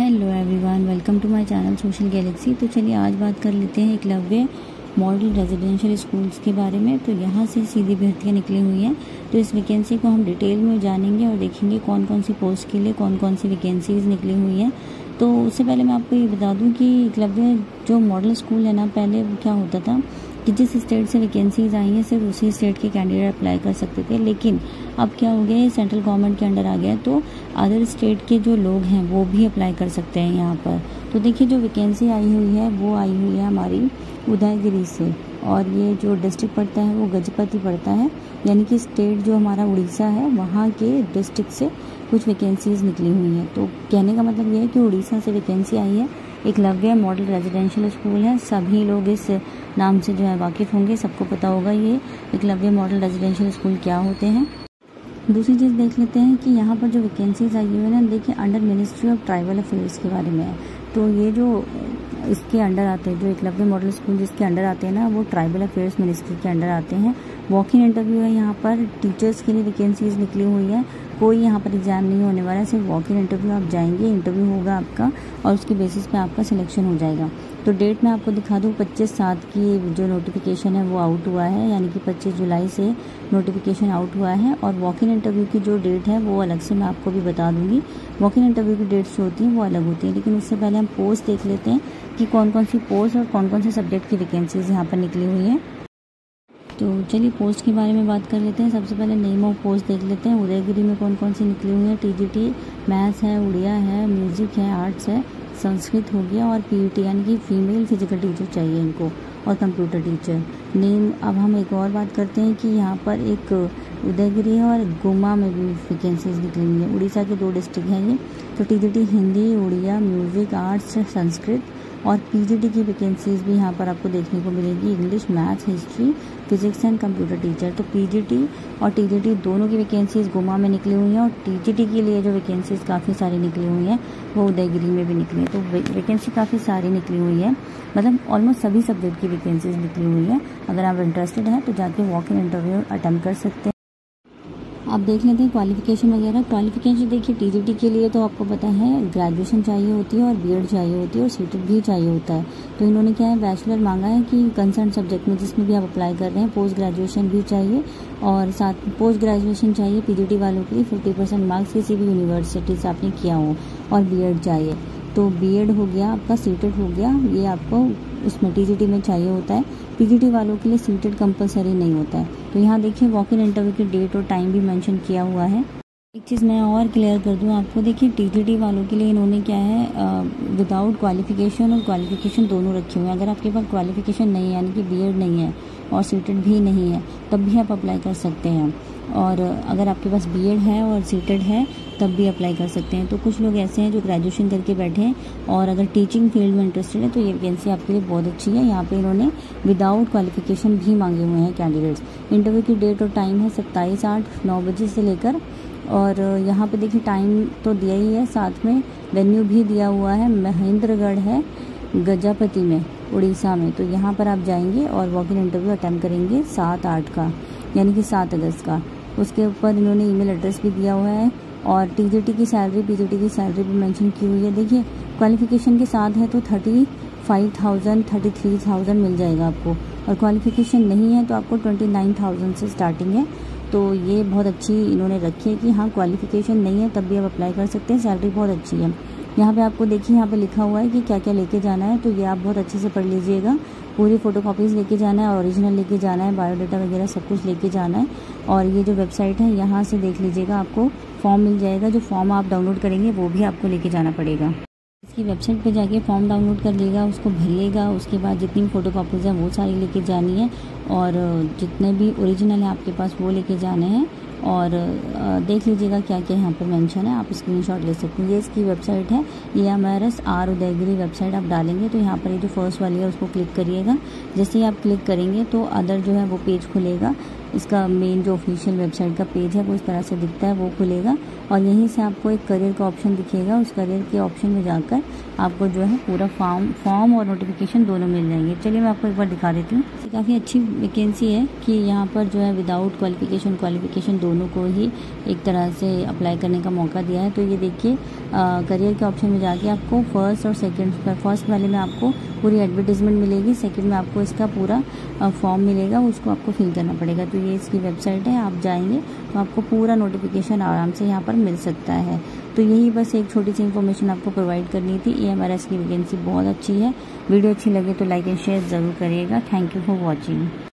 Hello everyone, welcome to my channel social galaxy. तो चलिए आज बात कर लेते हैं एकलव्य मॉडल रेजिडेंशियल स्कूल्स के बारे में। तो यहाँ से सीधी भर्तियाँ निकली हुई हैं। तो इस वैकेंसी को हम डिटेल में जानेंगे और देखेंगे कौन कौन सी पोस्ट के लिए कौन कौन सी वैकेंसीज निकली हुई हैं। तो उससे पहले मैं आपको ये बता दूँ कि एकलव्य जो मॉडल स्कूल है ना, पहले वो क्या होता था कि जिस स्टेट से वैकेंसीज आई हैं सिर्फ उसी स्टेट के कैंडिडेट अप्लाई कर सकते थे। लेकिन अब क्या हो गया है, सेंट्रल गवर्नमेंट के अंडर आ गया है, तो अदर स्टेट के जो लोग हैं वो भी अप्लाई कर सकते हैं यहाँ पर। तो देखिए जो वैकेंसी आई हुई है वो आई हुई है हमारी उदयगिरी से, और ये जो डिस्ट्रिक्ट पड़ता है वो गजपति पड़ता है, यानी कि स्टेट जो हमारा उड़ीसा है वहाँ के डिस्ट्रिक्ट से कुछ वैकेंसीज निकली हुई हैं। तो कहने का मतलब ये है कि उड़ीसा से वैकेंसी आई है। एकलव्य मॉडल रेजिडेंशियल स्कूल है, सभी लोग इस नाम से जो है वाकिफ़ होंगे, सबको पता होगा ये एकलव्य मॉडल रेजिडेंशियल स्कूल क्या होते हैं। दूसरी चीज़ देख लेते हैं कि यहाँ पर जो वैकेंसीज आई हुई है ना, देखिए under ministry of tribal affairs के बारे में है। तो ये जो इसके अंडर आते हैं, जो एकलव्य मॉडल स्कूल जिसके अंडर आते हैं ना, वो ट्राइबल अफेयर्स मिनिस्ट्री के अंडर आते हैं। वॉक इन इंटरव्यू है यहाँ पर, टीचर्स के लिए वैकेंसीज निकली हुई है। कोई यहाँ पर एग्जाम नहीं होने वाला है, सिर्फ वॉक इन इंटरव्यू आप जाएंगे, इंटरव्यू होगा आपका और उसके बेसिस पे आपका सिलेक्शन हो जाएगा। तो डेट मैं आपको दिखा दूँ, 25/7 की जो नोटिफिकेशन है वो आउट हुआ है, यानी कि 25 जुलाई से नोटिफिकेशन आउट हुआ है। और वॉक इन इंटरव्यू की जो डेट है वो अलग से मैं आपको भी बता दूंगी। वॉक इन इंटरव्यू की डेट्स जो होती हैं वो अलग होती है, लेकिन उससे पहले हम पोस्ट देख लेते हैं कि कौन कौन सी पोस्ट और कौन कौन से सब्जेक्ट की वैकेंसीज यहाँ पर निकली हुई हैं। तो चलिए पोस्ट के बारे में बात कर लेते हैं। सबसे पहले नेम ऑफ पोस्ट देख लेते हैं। उदयगिरी में कौन कौन सी निकली हुई है। टीजीटी मैथ्स है, उड़िया है, म्यूज़िक है, आर्ट्स है, संस्कृत हो गया, और पीईटी यानी कि फीमेल फिजिकल टीचर चाहिए इनको, और कंप्यूटर टीचर नेम। अब हम एक और बात करते हैं कि यहाँ पर एक उदयगिरी है और गुमा में भी वैकेंसीज निकली हुई है। उड़ीसा के 2 डिस्ट्रिक्ट हैं ये। तो TGT Hindi, Oriya, music, arts, Sanskrit, और पीजीटी की वैकेंसीज भी यहाँ पर आपको देखने को मिलेगी, English, maths, history, physics and computer teacher. तो पीजीटी और टीजीटी दोनों की वैकेंसीज गुमा में निकली हुई हैं, और टीजीटी के लिए जो वैकेंसीज काफ़ी सारी निकली हुई हैं वो उदयगिरी में भी निकली है। तो वैकेंसी काफ़ी सारी निकली हुई है, मतलब ऑलमोस्ट सभी सब्जेक्ट की वैकेंसीज निकली हुई है। अगर आप इंटरेस्टेड हैं तो जाके वॉक इन इंटरव्यू अटेम्प्ट कर सकते हैं। आप देख लेते हैं क्वालिफिकेशन वगैरह। क्वालिफिकेशन देखिए टीजीटी के लिए तो आपको पता है ग्रेजुएशन चाहिए होती है और बीएड चाहिए होती है और सीटेट भी चाहिए होता है। तो इन्होंने क्या है, बैचलर मांगा है कि कंसर्न सब्जेक्ट में जिसमें भी आप अप्लाई कर रहे हैं। पोस्ट ग्रेजुएशन भी चाहिए, और साथ पोस्ट ग्रेजुएशन चाहिए पीजीटी वालों के लिए 50% मार्क्स किसी भी यूनिवर्सिटी से आपने किया हो, और बीएड चाहिए। तो बीएड हो गया आपका, सीटेट हो गया, ये आपको उसमें टीजीटी में चाहिए होता है। पीजीटी वालों के लिए सीटेट कंपलसरी नहीं होता है। तो यहाँ देखिए वॉक इन इंटरव्यू की डेट और टाइम भी मेंशन किया हुआ है। एक चीज़ मैं और क्लियर कर दूँ आपको, देखिए टीजीटी वालों के लिए इन्होंने क्या है, विदाउट क्वालिफिकेशन और क्वालिफिकेशन दोनों रखे हुए हैं। अगर आपके पास क्वालिफिकेशन नहीं है, यानी कि बीएड नहीं है और सीटेट भी नहीं है, तब भी आप अप्लाई कर सकते हैं। और अगर आपके पास बीएड है और सीटेट है तब भी अप्लाई कर सकते हैं। तो कुछ लोग ऐसे हैं जो ग्रेजुएशन करके बैठे हैं और अगर टीचिंग फील्ड में इंटरेस्टेड है तो ये वैकेंसी आपके लिए बहुत अच्छी है। यहाँ पे इन्होंने विदाउट क्वालिफिकेशन भी मांगे हुए हैं कैंडिडेट्स। इंटरव्यू की डेट और टाइम है 27/8 9 बजे से लेकर, और यहाँ पे देखिए टाइम तो दिया ही है, साथ में वेन्यू भी दिया हुआ है। महेंद्रगढ़ है गजपति में, उड़ीसा में। तो यहाँ पर आप जाएंगे और वॉक इन इंटरव्यू अटेम्प्ट करेंगे 7/8 का, यानी कि 7 अगस्त का। उसके ऊपर इन्होंने ईमेल एड्रेस भी दिया हुआ है, और टीजीटी की सैलरी, पीजीटी की सैलरी भी मेंशन की हुई है। देखिए क्वालिफिकेशन के साथ है तो 35,000 33,000 मिल जाएगा आपको, और क्वालिफिकेशन नहीं है तो आपको 29,000 से स्टार्टिंग है। तो ये बहुत अच्छी इन्होंने रखी है कि हाँ क्वालिफिकेशन नहीं है तब भी आप अप्लाई कर सकते हैं, सैलरी बहुत अच्छी है। यहाँ पे आपको देखिए यहाँ पे लिखा हुआ है कि क्या क्या लेके जाना है, तो ये आप बहुत अच्छे से पढ़ लीजिएगा। पूरी फोटोकॉपीज़ लेके जाना है, ओरिजिनल लेके जाना है, बायोडाटा वगैरह सब कुछ लेके जाना है। और ये जो वेबसाइट है यहाँ से देख लीजिएगा, आपको फॉर्म मिल जाएगा। जो फॉर्म आप डाउनलोड करेंगे वो भी आपको लेके जाना पड़ेगा। इसकी वेबसाइट पे जाके फॉर्म डाउनलोड कर लीजिएगा, उसको भरिएगा। उसके बाद जितनी फोटोकॉपीज़ हैं वो सारी लेके जानी है, और जितने भी ओरिजिनल है आपके पास वो लेके जाने हैं। और देख लीजिएगा क्या क्या यहाँ पर मेंशन है, आप स्क्रीनशॉट ले सकते हैं। ये इसकी वेबसाइट है, EMRS उदयगिरी वेबसाइट आप डालेंगे तो यहाँ पर ये जो फर्स्ट वाली है उसको क्लिक करिएगा। जैसे ही आप क्लिक करेंगे तो अदर जो है वो पेज खुलेगा, इसका मेन जो ऑफिशियल वेबसाइट का पेज है वो इस तरह से दिखता है, वो खुलेगा और यहीं से आपको एक करियर का ऑप्शन दिखेगा। उस करियर के ऑप्शन में जाकर आपको जो है पूरा फॉर्म और नोटिफिकेशन दोनों मिल जाएंगे। चलिए मैं आपको एक बार दिखा देती हूँ। काफ़ी अच्छी वैकेंसी है कि यहाँ पर जो है विदाउट क्वालिफिकेशन दोनों को ही एक तरह से अप्लाई करने का मौका दिया है। तो ये देखिए करियर के ऑप्शन में जाके आपको फर्स्ट वाले में आपको पूरी एडवर्टीजमेंट मिलेगी, सेकंड में आपको इसका पूरा फॉर्म मिलेगा, उसको आपको फिल करना पड़ेगा। तो ये इसकी वेबसाइट है, आप जाएंगे तो आपको पूरा नोटिफिकेशन आराम से यहाँ पर मिल सकता है। तो यही बस एक छोटी सी इन्फॉर्मेशन आपको प्रोवाइड करनी थी। EMRS की वैकेंसी बहुत अच्छी है। वीडियो अच्छी लगे तो लाइक एंड शेयर ज़रूर करिएगा। Thank you for watching.